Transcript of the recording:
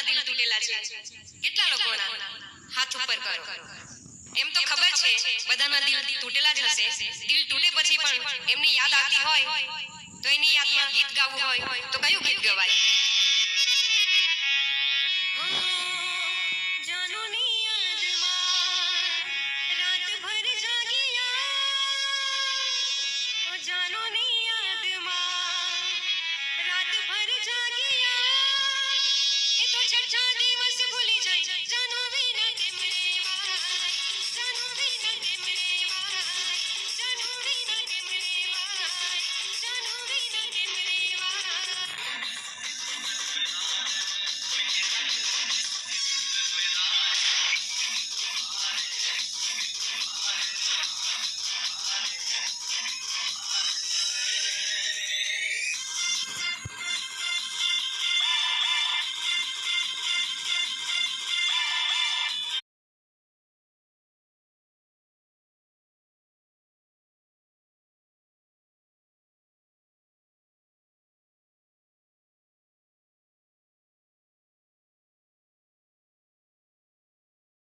લોકોના દિલ તૂટેલા છે? કેટલા લોકોના? હાથ ઉપર કરો. એમ તો ખબર છે બધાના દિલ તૂટેલા જ હશે. દિલ તૂટે પછી પણ એમની યાદ આવતી હોય તો એની યાદમાં ગીત ગાવું હોય તો કયું ગીત ગવાય? જાનોની યાદમાં રાતભર જાગિયા, ઓ જાનોની યાદમાં રાતભર જાગિયા, એ તો છઠ્ઠા દિવસ ભૂલી જાય જાનો